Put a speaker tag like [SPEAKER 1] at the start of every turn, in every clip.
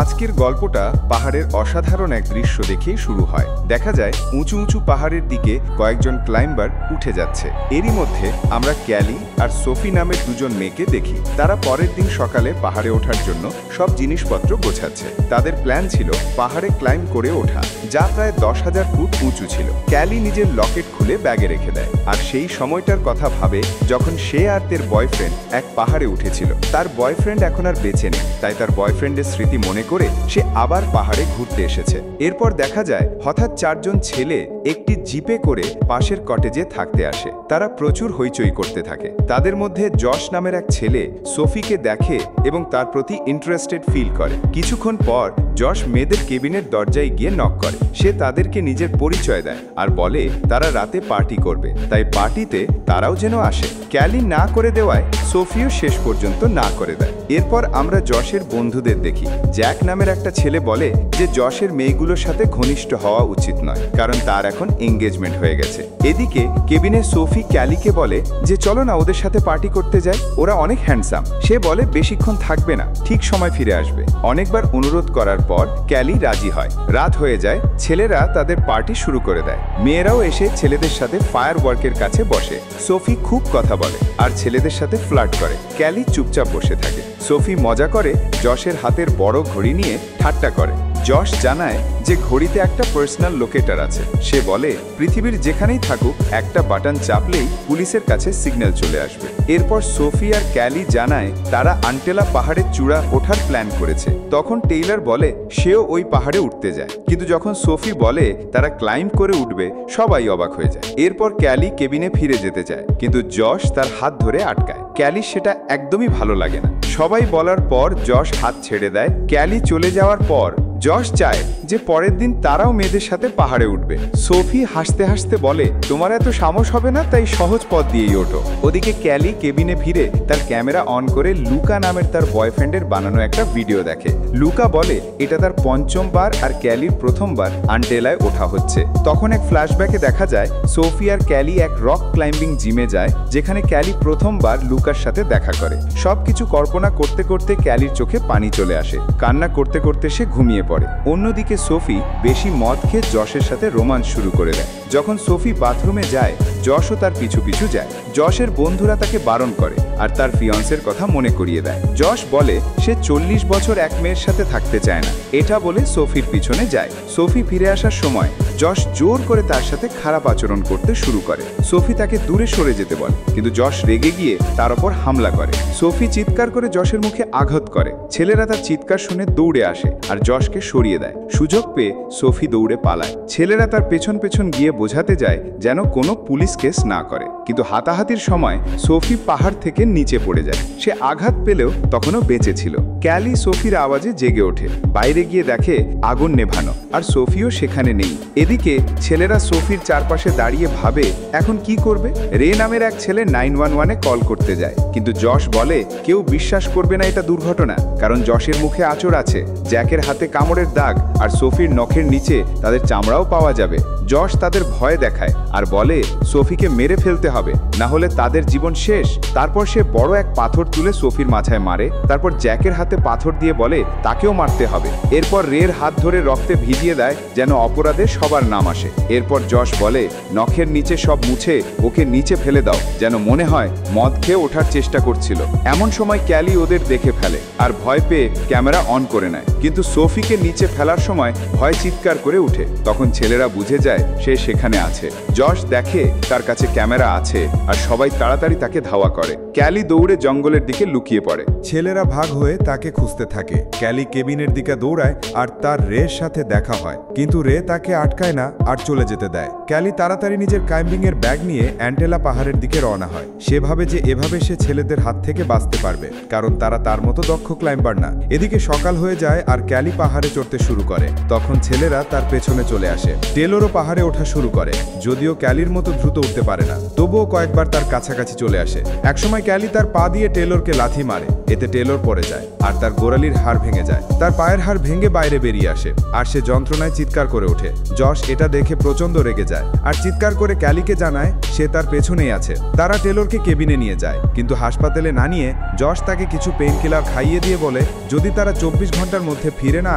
[SPEAKER 1] আজকের গল্পটা পাহাড়ের অসাধারণ এক দৃশ্য দেখেই শুরু হয়। দেখা যায় উঁচু উঁচু পাহাড়ের দিকে কয়েকজন ক্লাইম্বার উঠে যাচ্ছে। এরই মধ্যে আমরা ক্যালি আর সোফি নামের দুজন মেয়েকে দেখি। তারা পরের দিন সকালে পাহাড়ে ওঠার জন্য সব জিনিসপত্র গোছাচ্ছে। তাদের প্ল্যান ছিল পাহাড়ে ক্লাইম্ব করে ওঠা, যা প্রায় 10,000 ফুট উঁচু ছিল। ক্যালি নিজের লকেট খুলে ব্যাগে রেখে দেয়, আর সেই সময়টার কথা ভাবে যখন সে আর তার বয়ফ্রেন্ড এক পাহাড়ে উঠেছিল। তার বয়ফ্রেন্ড এখন আর বেঁচে নেই, তাই তার বয়ফ্রেন্ডের স্মৃতি মনে করে সে আবার পাহাড়ে ঘুরতে এসেছে। এরপর দেখা যায় হঠাৎ 4 জন ছেলে একটি জিপে করে পাশের কটেজে থাকতে আসে। তারা প্রচুর হইচই করতে থাকে। তাদের মধ্যে জশ নামের এক ছেলে সোফিকে দেখে এবং তার প্রতি ইন্টারেস্টেড ফিল করে। কিছুক্ষণ পর জশ মেয়েদের কেবিনের দরজায় গিয়ে নক করে। সে তাদেরকে নিজের পরিচয় দেয় আর বলে তারা রাতে পার্টি করবে, তাই পার্টিতে তারাও যেন আসে। ক্যালি না করে দেওয়ায় সোফিও শেষ পর্যন্ত না করে দেয়। এরপর আমরা জশের বন্ধুদের দেখি। জ্যাক নামের একটা ছেলে বলে যে জশের মেয়েগুলোর সাথে ঘনিষ্ঠ হওয়া উচিত নয়, কারণ তার এখন এঙ্গেজমেন্ট হয়ে গেছে। এদিকে কেবিনে সোফি ক্যালিকে বলে যে চলো না ওদের সাথে পার্টি করতে যাই, ওরা অনেক হ্যান্ডসাম। সে বলে বেশিক্ষণ থাকবে না, ঠিক সময় ফিরে আসবে। অনেকবার অনুরোধ করার পর ক্যালি রাজি হয়। রাত হয়ে যায়, ছেলেরা তাদের পার্টি শুরু করে দেয়। মেয়েরাও এসে ছেলেদের সাথে ফায়ার ওয়ার্কের কাছে বসে। সোফি খুব কথা বলে আর ছেলেদের সাথে ফ্লার্ট করে। ক্যালি চুপচাপ বসে থাকে। সোফি মজা করে জশের হাতের বড় ঘড়ি নিয়ে ঠাট্টা করে। জশ জানায় যে ঘড়িতে একটা পার্সোনাল লোকেটার আছে। সে বলে পৃথিবীর যেখানেই থাকুক একটা বাটন চাপলেই পুলিশের কাছে সিগন্যাল চলে আসবে। এরপর সোফি আর ক্যালি জানায় তারা আন্টেলা পাহাড়ের চূড়া ওঠার প্ল্যান করেছে। তখন টেইলর বলে সেও ওই পাহাড়ে উঠতে যায়, কিন্তু যখন সোফি বলে তারা ক্লাইম্ব করে উঠবে, সবাই অবাক হয়ে যায়। এরপর ক্যালি কেবিনে ফিরে যেতে চায়, কিন্তু জশ তার হাত ধরে আটকায়। ক্যালি সেটা একদমই ভালো লাগে না। সবাই বলার পর জশ হাত ছেড়ে দেয়। ক্যালি চলে যাওয়ার পর জশ চায় যে পরের দিন তারাও মেয়েদের সাথে পাহাড়ে উঠবে। সোফি হাসতে হাসতে বলে তোমার এত সাহস হবে না, তাই সহজ পথ দিয়েই ওঠো। ওদিকে ক্যালি কেবিনে ফিরে তার ক্যামেরা অন করে লুকা নামের তার বয়ফ্রেন্ডের বানানো একটা ভিডিও দেখে। লুকা বলে এটা তার 5ম বার আর ক্যালির প্রথমবার আন্টেলায় ওঠা হচ্ছে। তখন এক ফ্ল্যাশব্যাকে দেখা যায় সোফি আর ক্যালি এক রক ক্লাইম্বিং জিমে যায়, যেখানে ক্যালি প্রথমবার লুকার সাথে দেখা করে। সবকিছু কল্পনা করতে করতে ক্যালির চোখে পানি চলে আসে। কান্না করতে করতে সে ঘুমিয়ে পড়ে। অন্যদিকে সোফি বেশি মদ খেয়ে জশের সাথে রোমান্স শুরু করে দেয়। যখন সোফি বাথরুমে যায়, জশও তার পিছু পিছু যায়। জশের বন্ধুরা তাকে বারণ করে আর তার ফিয়ন্সের কথা মনে করিয়ে দেয়। জশ বলে সে 40 বছর এক মেয়ের সাথে থাকতে চায় না। এটা বলে সোফির পিছনে যায়। সোফি ফিরে আসার সময় জশ জোর করে তার সাথে খারাপ আচরণ করতে শুরু করে। সোফি তাকে দূরে সরে যেতে বলে, কিন্তু জশ রেগে গিয়ে তার ওপর হামলা করে। সোফি চিৎকার করে জশের মুখে আঘাত করে। ছেলেরা তার চিৎকার শুনে দৌড়ে আসে আর জশকে সরিয়ে দেয়। সুযোগ পেয়ে সোফি দৌড়ে পালায়। ছেলেরা তার পেছন পেছন গিয়ে বোঝাতে যায় যেন কোনো পুলিশ কেস না করে, কিন্তু হাতাহাতির সময় সোফি পাহাড় থেকে নিচে পড়ে যায়। সে আঘাত পেলেও তখনও বেঁচে ছিল। ক্যালি সোফির আওয়াজে জেগে ওঠে। বাইরে গিয়ে দেখে আগুন নেভানো, আর সোফিও সেখানে নেই। এদিকে ছেলেরা সোফির চারপাশে দাঁড়িয়ে ভাবে এখন কি করবে। রে নামের এক ছেলে 911-এ কল করতে যায়, কিন্তু জশ বলে কেউ বিশ্বাস করবে না এটা দুর্ঘটনা, কারণ জশের মুখে আঁচড় আছে, জ্যাকের হাতে কামড়ের দাগ, আর সোফির নখের নিচে তাদের চামড়াও পাওয়া যাবে। জশ তাদের ভয় দেখায় আর বলে সোফিকে মেরে ফেলতে হবে, না হলে তাদের জীবন শেষ। তারপর সে বড় এক পাথর তুলে সোফির মাথায় মারে। তারপর জ্যাকের হাতে পাথর দিয়ে বলে তাকেও মারতে হবে। এরপর রের হাত ধরে রক্তে ভিজিয়ে দেয় যেন অপরাধে সবার নাম আসে। এরপর জশ বলে নখের নিচে সব মুছে ওকে নিচে ফেলে দাও, যেন মনে হয় মদ খেয়ে ওঠার চেষ্টা করছিল। এমন সময় ক্যালি ওদের দেখে ফেলে আর ভয় পেয়ে ক্যামেরা অন করে নেয়, কিন্তু সোফিকে নিচে ফেলার সময় ভয় চিৎকার করে উঠে। তখন ছেলেরা বুঝে যায় সে সেখানে আছে। জশ দেখে তার কাছে ক্যামেরা আছে আর সবাই তাড়াতাড়ি তাকে ধাওয়া করে। ক্যালি দৌড়ে জঙ্গলের দিকে লুকিয়ে পড়ে।
[SPEAKER 2] ছেলেরা ভাগ হয়ে তাকে খুঁজতে থাকে। ক্যালি কেবিনের দিকে দৌড়ায় আর তার রের সাথে দেখা হয়, কিন্তু রে তাকে আটকায় না আর চলে যেতে দেয়। ক্যালি তাড়াতাড়ি নিজের ক্লাইম্বিং এর ব্যাগ নিয়ে অ্যান্টেলা পাহাড়ের দিকে রওনা হয়। সে ভাবে যে এভাবে সে ছেলেদের হাত থেকে বাঁচতে পারবে, কারণ তারা তার মতো দক্ষ ক্লাইম্বার না। এদিকে সকাল হয়ে যায় আর ক্যালি পাহাড়ে চড়তে শুরু করে। তখন ছেলেরা তার পেছনে চলে আসে। টেলরও পাহাড়ে ওঠা শুরু করে। যদিও ক্যালির মতো দ্রুত উঠতে পারে না, তবুও কয়েকবার তার কাছাকাছি চলে আসে। একসময় ক্যালি তার পা দিয়ে টেলরকে লাথি মারে, এতে টেলর পড়ে যায় আর তার গোড়ালির হাড় ভেঙে যায়। তার পায়ের হাড় ভেঙে বাইরে বেরিয়ে আসে আর সে যন্ত্রণায় চিৎকার করে ওঠে। যশ এটা দেখে প্রচন্ড রেগে যায় আর চিৎকার করে ক্যালিকে জানায় সে তার পেছনেই আছে। তারা টেলরকে কেবিনে নিয়ে যায়, কিন্তু হাসপাতালে না নিয়ে যশ তাকে কিছু পেইন কিলার খাইয়ে দিয়ে বলে যদি তারা 24 ঘন্টার মধ্যে ফিরে না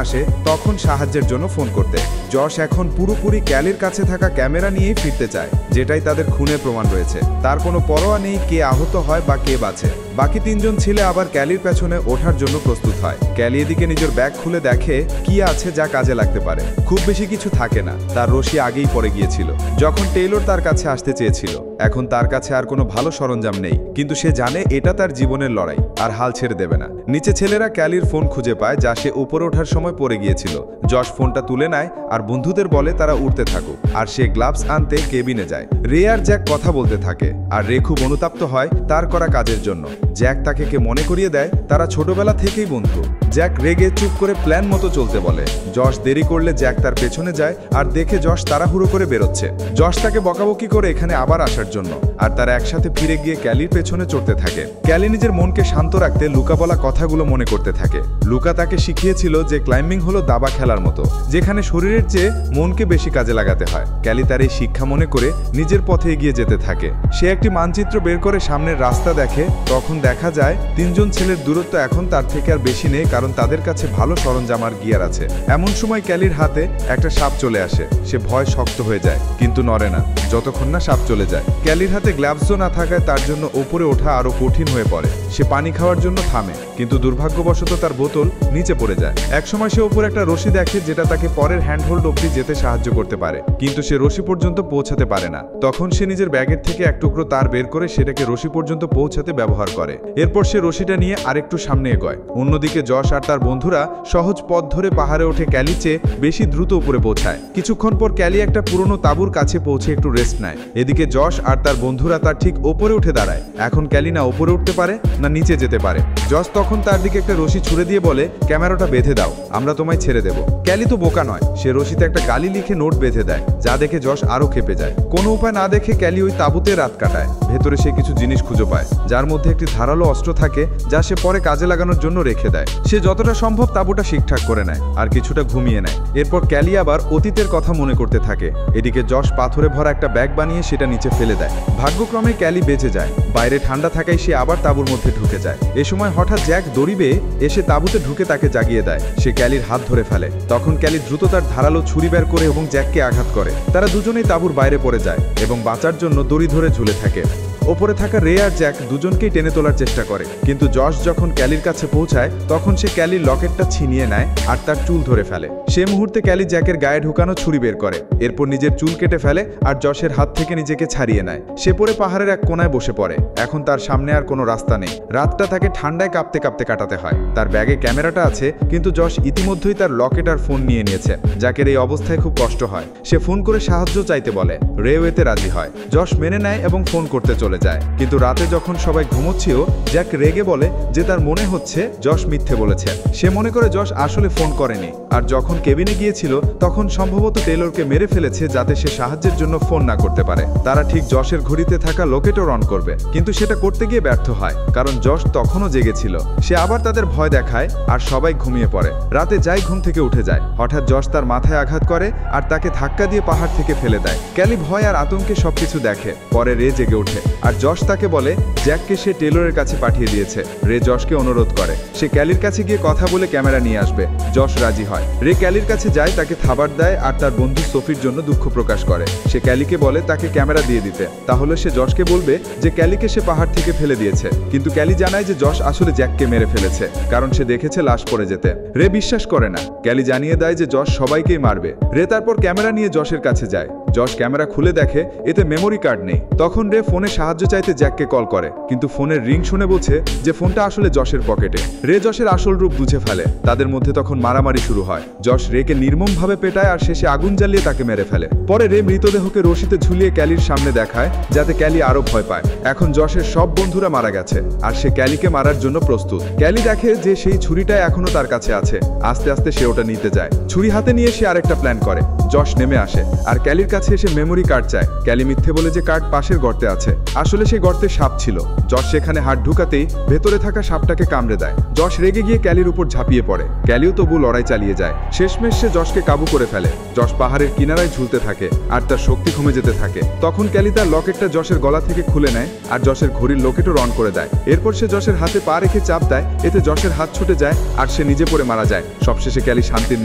[SPEAKER 2] আসে তখন সাহায্যের জন্য ফোন করতে। যশ এখন পুরোপুরি ক্যালির কাছে থাকা ক্যামেরা নিয়েই ফিরতে চায়, যেটাই তাদের খুনের প্রমাণ রয়েছে। তার কোনো পরোয়া নেই কে আহত হয় বা কে বাঁচে। বাকি 3 জন ছেলে আবার ক্যালির পেছনে ওঠার জন্য প্রস্তুত হয়। ক্যালি এদিকে নিজের ব্যাগ খুলে দেখে কি আছে যা কাজে লাগতে পারে। খুব বেশি কিছু থাকে না, তার রশি আগেই পড়ে গিয়েছিল যখন টেইলর তার কাছে আসতে চেয়েছিল। এখন তার কাছে আর কোনো ভালো সরঞ্জাম নেই, কিন্তু সে জানে এটা তার জীবনের লড়াই আর হাল ছেড়ে দেবে না। নিচে ছেলেরা ক্যালির ফোন খুঁজে পায় যা সে উপরে ওঠার সময় পড়ে গিয়েছিল। যশ ফোনটা তুলে নেয় আর বন্ধুদের বলে তারা উঠতে থাকুক, আর সে গ্লাভস আনতে কেবিনে যায়। রে আর জ্যাক কথা বলতে থাকে আর রে খুব অনুতপ্ত হয় তার করা কাজের জন্য। জ্যাক তাকে কে মনে করিয়ে দেয় তারা ছোটবেলা থেকেই বন্ধু। জ্যাক রেগে চুপ করে প্ল্যান মতো চলতে বলে। যশ দেরি করলে জ্যাক তার পেছনে যায় আর দেখে যশ তাড়াহুড়ো করে বেরোচ্ছে। যশ তাকে বকাবকি করে এখানে আবার আসার জন্য, আর তারা একসাথে ফিরে গিয়ে ক্যালির পেছনে চড়তে থাকে। ক্যালি নিজের মনকে শান্ত রাখতে লুকা বলা কথাগুলো মনে করতে থাকে। লুকা তাকে শিখিয়েছিল যে ক্লাইম্বিং হলো দাবা খেলার মতো, যেখানে শরীরের চেয়ে মনকে বেশি কাজে লাগাতে হয়। ক্যালি তার এই শিক্ষা মনে করে নিজের পথে এগিয়ে যেতে থাকে। সে একটি মানচিত্র বের করে সামনের রাস্তা দেখে, তখন দেখা যায় 3 জন ছেলের দূরত্ব এখন তার থেকে আর বেশি নেই, কারণ তাদের কাছে ভালো সরঞ্জাম আর গিয়ার আছে। এমন সময় ক্যালির হাতে একটা সাপ চলে আসে। সে ভয় শক্ত হয়ে যায় কিন্তু নড়ে না যতক্ষণ না সাপ চলে যায়। ক্যালির হাতে গ্লাভসও না থাকায় তার জন্য উপরে ওঠা আরো কঠিন হয়ে পড়ে। সে পানি খাওয়ার জন্য থামে, কিন্তু দুর্ভাগ্যবশত তার বোতল নিচে পড়ে যায়। একসময় সে উপরে একটা রশি দেখে যেটা তাকে পরের হ্যান্ডহোল্ড অবধি যেতে সাহায্য করতে পারে, কিন্তু সে রশি পর্যন্ত পৌঁছাতে পারে না। তখন সে নিজের ব্যাগের থেকে এক টুকরো তার বের করে সেটাকে রশি পর্যন্ত পৌঁছাতে ব্যবহার করে। এরপর সে রশিটা নিয়ে আরেকটু সামনে এগোয়। অন্যদিকে যশ আর তার বন্ধুরা সহজ পথ ধরে পাহাড়ে ওঠে ক্যালি চেয়ে বেশি দ্রুত উপরে পৌঁছায়। কিছুক্ষণ পর ক্যালি একটা পুরনো তাঁবুর কাছে পৌঁছে একটু রেস্ট নেয়। এদিকে যশ আর তার বন্ধুরা তার ঠিক ওপরে উঠে দাঁড়ায়। এখন ক্যালি না উপরে উঠতে পারে না নিচে যেতে পারে। যশ তখন তার দিকে একটা রশি ছুড়ে দিয়ে বলে ক্যামেরাটা বেঁধে দাও, আমরা তোমায় ছেড়ে দেব। ক্যালি তো বোকা নয়, সে রশিতে একটা গালি লিখে নোট বেঁধে দেয়, যা দেখে যশ আরো খেপে যায়। কোনো উপায় না দেখে ক্যালি ওই তাঁবুতে রাত কাটায়। ভেতরে সে কিছু জিনিস খুঁজে পায়, যার মধ্যে একটি ধারালো অস্ত্র থাকে যা সে পরে কাজে লাগানোর জন্য রেখে দেয়। সে যতটা সম্ভব তাঁবুটা ঠিকঠাক করে নেয় আর কিছুটা ঘুমিয়ে নেয়। এরপর ক্যালি আবার অতীতের কথা মনে করতে থাকে। এদিকে যশ পাথরে ভরা একটা ব্যাগ বানিয়ে সেটা নিচে ফেলে দেয়। ভাগ্যক্রমে ক্যালি বেঁচে যায়। বাইরে ঠান্ডা থাকায় সে আবার তাঁবুর মধ্যে ঢুকে যায়। এ সময় হঠাৎ জ্যাক দড়ি বেয়ে এসে তাঁবুতে ঢুকে তাকে জাগিয়ে দেয়। সে ক্যালির হাত ধরে ফেলে। তখন ক্যালি দ্রুত তার ধারালো ছুরি বের করে এবং জ্যাককে আঘাত করে। তারা দুজনেই তাঁবুর বাইরে পড়ে যায় এবং বাঁচার জন্য দড়ি ধরে ঝুলে থাকে। ওপরে থাকা রে আর জ্যাক দুজনকেই টেনে তোলার চেষ্টা করে, কিন্তু যশ যখন ক্যালির কাছে পৌঁছায় তখন সে ক্যালির লকেটটা ছিনিয়ে নেয় আর তার চুল ধরে ফেলে। সে মুহূর্তে ক্যালি জ্যাকের গায়ে ঢুকানো ছুরি বের করে, এরপর নিজের চুল কেটে ফেলে আর যশের হাত থেকে নিজেকে ছাড়িয়ে নেয়। সে পরে পাহাড়ের এক কোনায় বসে পড়ে। এখন তার সামনে আর কোনো রাস্তা নেই। রাতটা তাকে ঠান্ডায় কাঁপতে কাঁপতে কাটাতে হয়। তার ব্যাগে ক্যামেরাটা আছে, কিন্তু যশ ইতিমধ্যেই তার লকেট আর ফোন নিয়ে নিয়েছে। জ্যাকের এই অবস্থায় খুব কষ্ট হয়। সে ফোন করে সাহায্য চাইতে বলে। রে এতে রাজি হয়। যশ মেনে নেয় এবং ফোন করতে চলে যায়। কিন্তু রাতে যখন সবাই ঘুমোচ্ছিল, জ্যাক রেগে বলে যে তার মনে হচ্ছে যশ মিথ্যে বলেছে। সে মনে করে যশ আসলে ফোন করেনি, আর যখন কেবিনে গিয়েছিল তখন সম্ভবত টেলরকে মেরে ফেলেছে যাতে সে সাহায্যের জন্য ফোন না করতে পারে। তারা ঠিক যশের ঘড়িতে থাকা লোকেটও অন করবে, কিন্তু সেটা করতে গিয়ে ব্যর্থ হয়, কারণ যশ তখনও জেগেছিল। সে আবার তাদের ভয় দেখায় আর সবাই ঘুমিয়ে পড়ে। রাতে যাই ঘুম থেকে উঠে যায়। হঠাৎ যশ তার মাথায় আঘাত করে আর তাকে ধাক্কা দিয়ে পাহাড় থেকে ফেলে দেয়। ক্যালি ভয় আর আতঙ্কে সবকিছু দেখে। পরে রে জেগে ওঠে আর যশ তাকে বলে জ্যাককে সে টেলরের কাছে পাঠিয়ে দিয়েছে। রে যশকে অনুরোধ করে সে ক্যালির কাছে গিয়ে কথা বলে ক্যামেরা নিয়ে আসবে। যশ রাজি হয়। রে ক্যালির কাছে যায়, তাকে খাবার দেয় আর তার বন্ধু সোফির জন্য দুঃখ প্রকাশ করে। সে ক্যালিকে বলে তাকে ক্যামেরা দিয়ে দিতে, তাহলে সে যশকে বলবে যে ক্যালিকে সে পাহাড় থেকে ফেলে দিয়েছে। কিন্তু ক্যালি জানায় যে যশ আসলে জ্যাককে মেরে ফেলেছে, কারণ সে দেখেছে লাশ পড়ে যেতে। রে বিশ্বাস করে না। ক্যালি জানিয়ে দেয় যে যশ সবাইকেই মারবে। রে তারপর ক্যামেরা নিয়ে যশের কাছে যায়। যশ ক্যামেরা খুলে দেখে এতে মেমোরি কার্ড নেই। তখন রে ফোনে সাহায্য চাইতে জ্যাককে কল করে, কিন্তু ফোনের রিং শুনে বলছে যে ফোনটা আসলে যশের পকেটে। রে যশের আসল রূপ বুঝে ফেলে। তাদের মধ্যে তখন মারামারি শুরু হয়। যশ রেকে নির্মমভাবে পেটায় আর শেষে আগুন জ্বালিয়ে তাকে মেরে ফেলে। পরে রে মৃতদেহকে রশিতে ঝুলিয়ে ক্যালির সামনে দেখায়, যাতে ক্যালি আরো ভয় পায়। এখন যশের সব বন্ধুরা মারা গেছে আর সে ক্যালিকে মারার জন্য প্রস্তুত। ক্যালি দেখে যে সেই ছুরিটা এখনো তার কাছে আছে। আস্তে আস্তে সে ওটা নিতে যায়। ছুরি হাতে নিয়ে সে আরেকটা প্ল্যান করে। যশ নেমে আসে আর ক্যালির কাছে কাছে এসে মেমোরি কার্ড চায়। ক্যালি মিথ্যে বলে যে কার্ড পাশের গর্তে আছে। আসলে সেই গর্তে সাপ ছিল। যশ সেখানে হাত ঢুকাতেই ভেতরে থাকা সাপটাকে কামড়ে দেয়। যশ রেগে গিয়ে ক্যালির উপর ঝাঁপিয়ে পড়ে। ক্যালিও তবু লড়াই চালিয়ে যায়। শেষমেশ সে যশকে কাবু করে ফেলে। যশ পাহাড়ের কিনারায় ঝুলতে থাকে আর তার শক্তি কমে যেতে থাকে। তখন ক্যালি তার লকেটটা যশের গলা থেকে খুলে নেয় আর যশের ঘড়ির লোকেটও অন করে দেয়। এরপর সে যশের হাতে পা রেখে চাপ দেয়, এতে যশের হাত ছুটে যায় আর সে নিজে পড়ে মারা যায়। সবশেষে ক্যালি শান্তির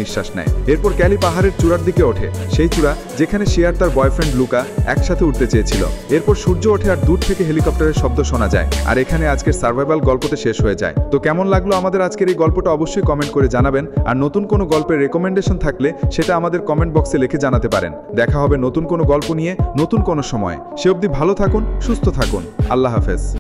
[SPEAKER 2] নিঃশ্বাস নেয়। এরপর ক্যালি পাহাড়ের চূড়ার দিকে ওঠে, সেই চূড়া যেখানে সে আর তার বয়ফ্রেন্ড লুকা একসাথে উঠতে চেয়েছিল। এরপর সূর্য ওঠে আর দূর থেকে হেলিকপ্টারের শব্দ শোনা যায়। আর এখানে আজকের সার্ভাইভাল গল্পটা শেষ হয়ে যায়। তো কেমন লাগলো আমাদের আজকের এই গল্পটা অবশ্যই কমেন্ট করে জানাবেন। আর নতুন কোনো গল্পের রেকমেন্ডেশন থাকলে সেটা আমাদের কমেন্ট বক্সে লিখে জানাতে পারেন। দেখা হবে নতুন কোনো গল্প নিয়ে নতুন কোনো সময়। সে অবধি ভালো থাকুন, সুস্থ থাকুন। আল্লাহ হাফেজ।